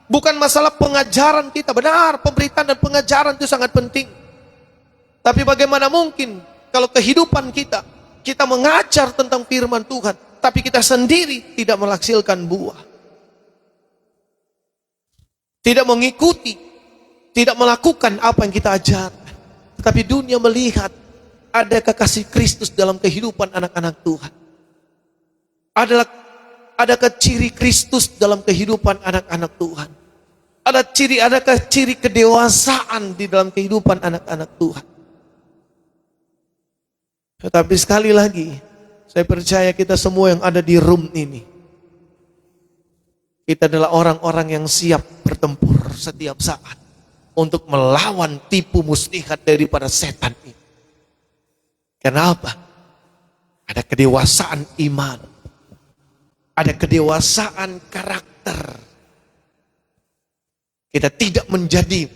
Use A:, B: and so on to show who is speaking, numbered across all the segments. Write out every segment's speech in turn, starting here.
A: Bukan masalah pengajaran kita. Benar, pemberitaan dan pengajaran itu sangat penting. Tapi bagaimana mungkin kalau kehidupan kita mengajar tentang firman Tuhan, tapi kita sendiri tidak menghasilkan buah. Tidak mengikuti, tidak melakukan apa yang kita ajarkan. Tetapi dunia melihat ada kekasih Kristus dalam kehidupan anak-anak Tuhan. Adakah ciri Kristus dalam kehidupan anak-anak Tuhan? Adakah ciri kedewasaan di dalam kehidupan anak-anak Tuhan? Tetapi sekali lagi, saya percaya kita semua yang ada di room ini, kita adalah orang-orang yang siap bertempur setiap saat untuk melawan tipu muslihat daripada setan ini. Kenapa? Ada kedewasaan iman, ada kedewasaan karakter. Kita tidak menjadi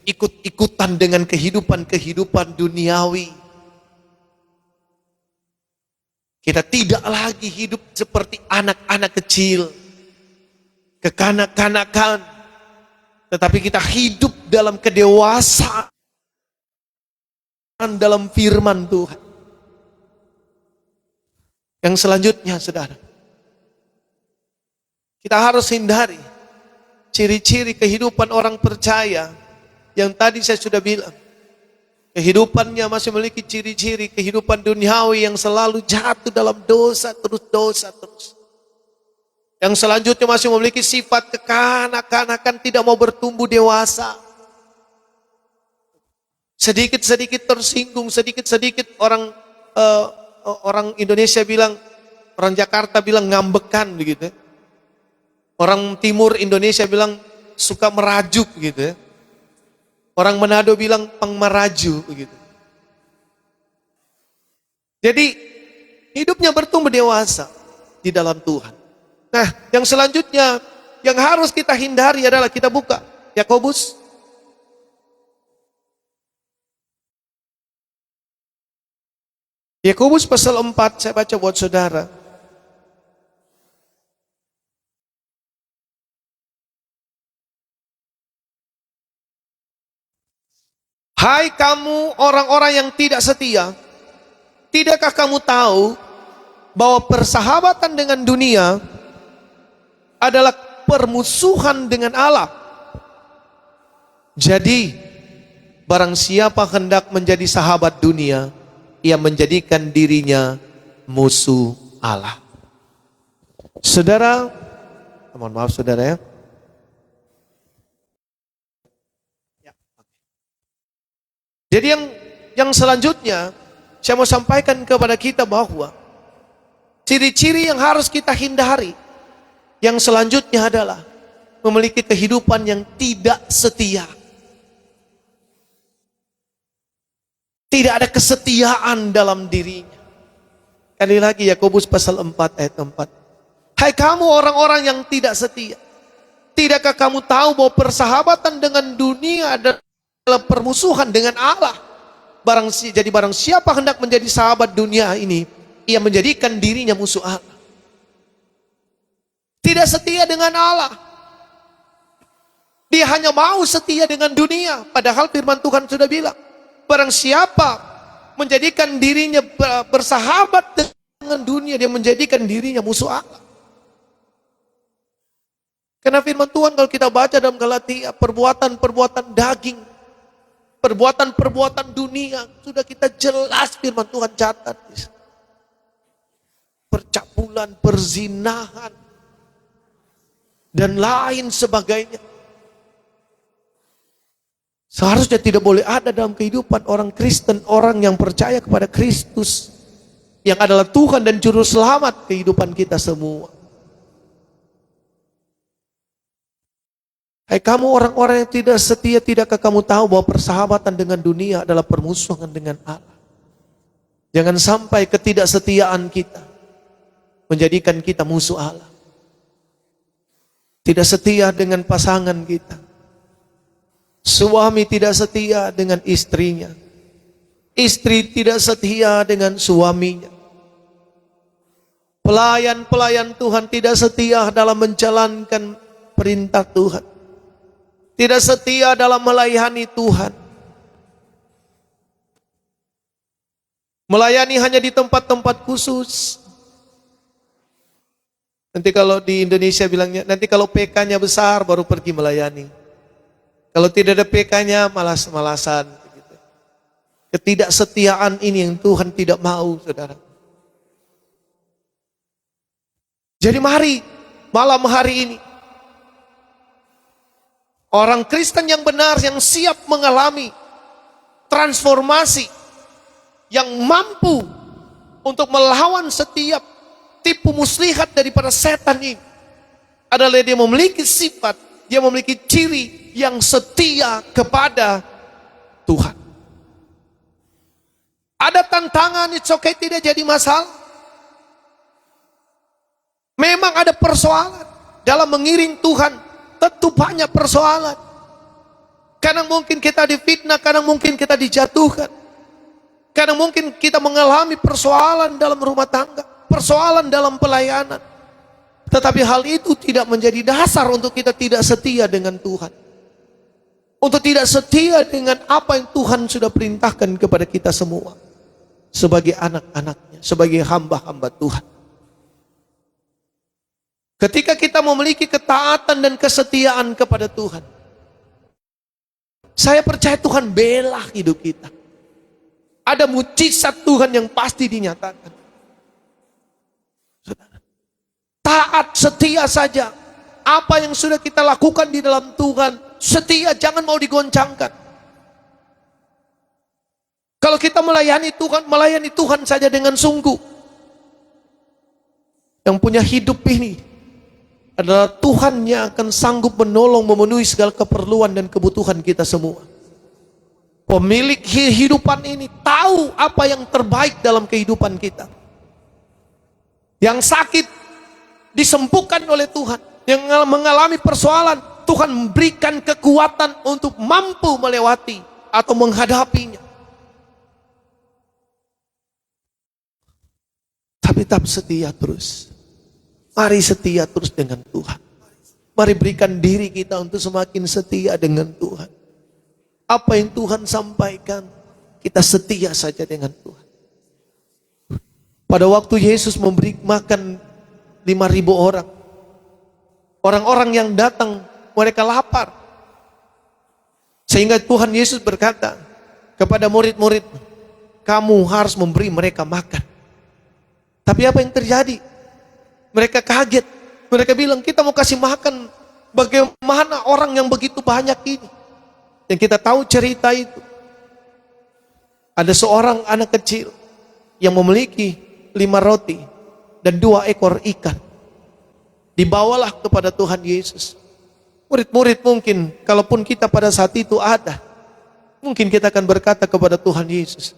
A: ikut-ikutan dengan kehidupan duniawi. Kita tidak lagi hidup seperti anak-anak kecil, kekanak-kanakan, tetapi kita hidup dalam kedewasaan dalam firman Tuhan. Yang selanjutnya, saudara, kita harus hindari ciri-ciri kehidupan orang percaya yang tadi saya sudah bilang. Kehidupannya masih memiliki ciri-ciri kehidupan duniawi yang selalu jatuh dalam dosa terus. Yang selanjutnya masih memiliki sifat kekanak-kanakan, tidak mau bertumbuh dewasa. Sedikit-sedikit tersinggung, sedikit-sedikit orang Indonesia bilang, orang Jakarta bilang ngambekan begitu. Orang timur Indonesia bilang suka merajuk gitu ya. Orang Manado bilang pengmeraju begitu. Jadi hidupnya bertumbuh dewasa di dalam Tuhan. Nah, yang selanjutnya yang harus kita hindari adalah, kita buka Yakobus pasal 4, saya baca buat saudara. Hai kamu orang-orang yang tidak setia, tidakkah kamu tahu bahwa persahabatan dengan dunia adalah permusuhan dengan Allah? Jadi, barang siapa hendak menjadi sahabat dunia, ia menjadikan dirinya musuh Allah. Saudara, mohon maaf saudara ya. Jadi yang selanjutnya saya mau sampaikan kepada kita bahwa ciri-ciri yang harus kita hindari yang selanjutnya adalah memiliki kehidupan yang tidak setia. Tidak ada kesetiaan dalam dirinya. Kali lagi Yakobus pasal 4 ayat 4. Hai kamu orang-orang yang tidak setia, tidakkah kamu tahu bahwa persahabatan dengan dunia adalah permusuhan dengan Allah? Barang siapa hendak menjadi sahabat dunia ini, ia menjadikan dirinya musuh Allah. Tidak setia dengan Allah. Dia hanya mau setia dengan dunia. Padahal firman Tuhan sudah bilang, barang siapa menjadikan dirinya bersahabat dengan dunia, dia menjadikan dirinya musuh Allah. Karena firman Tuhan kalau kita baca dalam Galatia, perbuatan-perbuatan daging, perbuatan-perbuatan dunia, sudah kita jelas firman Tuhan catat. Percabulan, perzinahan, dan lain sebagainya. Seharusnya tidak boleh ada dalam kehidupan orang Kristen, orang yang percaya kepada Kristus, yang adalah Tuhan dan Juru Selamat kehidupan kita semua. Hai kamu orang-orang yang tidak setia, tidakkah kamu tahu bahwa persahabatan dengan dunia adalah permusuhan dengan Allah? Jangan sampai ketidaksetiaan kita menjadikan kita musuh Allah. Tidak setia dengan pasangan kita. Suami tidak setia dengan istrinya. Istri tidak setia dengan suaminya. Pelayan-pelayan Tuhan tidak setia dalam menjalankan perintah Tuhan. tidak setia dalam melayani Tuhan. Melayani hanya di tempat-tempat khusus. Nanti kalau di Indonesia bilangnya, nanti kalau PK-nya besar baru pergi melayani. Kalau tidak ada PK-nya malas-malasan. Ketidaksetiaan ini yang Tuhan tidak mau, saudara. Jadi mari malam hari ini, orang Kristen yang benar, yang siap mengalami transformasi, yang mampu untuk melawan setiap tipu muslihat daripada setan ini, adalah dia memiliki sifat, dia memiliki ciri yang setia kepada Tuhan. Ada tantangan, it's okay, tidak jadi masalah. Memang ada persoalan dalam mengiring Tuhan, tentu banyak persoalan. Kadang mungkin kita difitnah, kadang mungkin kita dijatuhkan. Kadang mungkin kita mengalami persoalan dalam rumah tangga, persoalan dalam pelayanan. Tetapi hal itu tidak menjadi dasar untuk kita tidak setia dengan Tuhan. Untuk tidak setia dengan apa yang Tuhan sudah perintahkan kepada kita semua. Sebagai anak-anaknya, sebagai hamba-hamba Tuhan. Ketika kita memiliki ketaatan dan kesetiaan kepada Tuhan, saya percaya Tuhan bela hidup kita. Ada mujizat Tuhan yang pasti dinyatakan. Taat, setia saja. Apa yang sudah kita lakukan di dalam Tuhan, setia, jangan mau digoncangkan. Kalau kita melayani Tuhan saja dengan sungguh. Yang punya hidup ini adalah Tuhan yang akan sanggup menolong, memenuhi segala keperluan dan kebutuhan kita semua. Pemilik kehidupan ini tahu apa yang terbaik dalam kehidupan kita. Yang sakit disembuhkan oleh Tuhan. Yang mengalami persoalan, Tuhan memberikan kekuatan untuk mampu melewati atau menghadapinya. Tapi tetap setia terus. Mari setia terus dengan Tuhan. Mari berikan diri kita untuk semakin setia dengan Tuhan. Apa yang Tuhan sampaikan, kita setia saja dengan Tuhan. Pada waktu Yesus memberi makan 5.000 orang. Orang-orang yang datang, mereka lapar. Sehingga Tuhan Yesus berkata kepada murid-murid, kamu harus memberi mereka makan. Tapi apa yang terjadi? Mereka kaget. Mereka bilang, kita mau kasih makan bagaimana orang yang begitu banyak ini? Dan kita tahu cerita itu. Ada seorang anak kecil yang memiliki 5 roti dan 2 ekor ikan. Dibawalah kepada Tuhan Yesus. Murid-murid mungkin, kalaupun kita pada saat itu ada, mungkin kita akan berkata kepada Tuhan Yesus,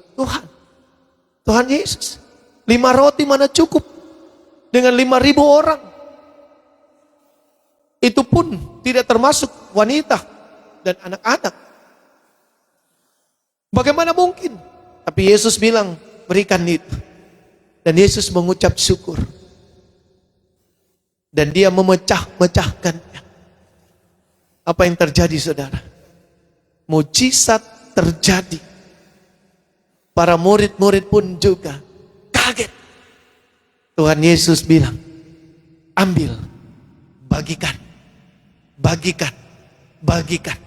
A: Tuhan Yesus, 5 roti mana cukup dengan 5.000 orang? Itu pun tidak termasuk wanita dan anak-anak. Bagaimana mungkin? Tapi Yesus bilang, berikan itu. Dan Yesus mengucap syukur. Dan dia memecah-mecahkannya. Apa yang terjadi, saudara? Mujizat terjadi. Para murid-murid pun juga kaget. Tuhan Yesus bilang, ambil, bagikan, bagikan, bagikan.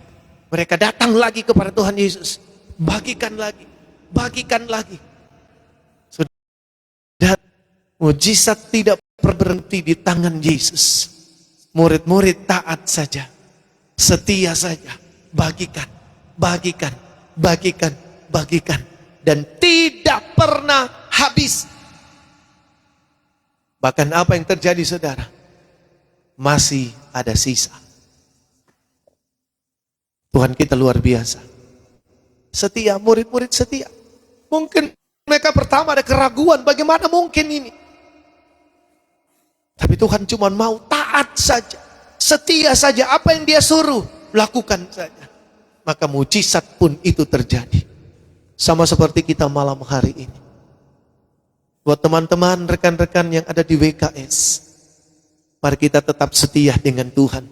A: Mereka datang lagi kepada Tuhan Yesus, bagikan lagi, bagikan lagi. Sudah, mujizat tidak berhenti di tangan Yesus. Murid-murid taat saja, setia saja, bagikan, bagikan, bagikan, bagikan. Dan tidak pernah habis. Bahkan apa yang terjadi, saudara? Masih ada sisa. Tuhan kita luar biasa. Setia, murid-murid setia. Mungkin mereka pertama ada keraguan, bagaimana mungkin ini? Tapi Tuhan cuma mau taat saja. Setia saja, apa yang dia suruh, lakukan saja. Maka mujizat pun itu terjadi. Sama seperti kita malam hari ini. Buat teman-teman, rekan-rekan yang ada di WKS, mari kita tetap setia dengan Tuhan.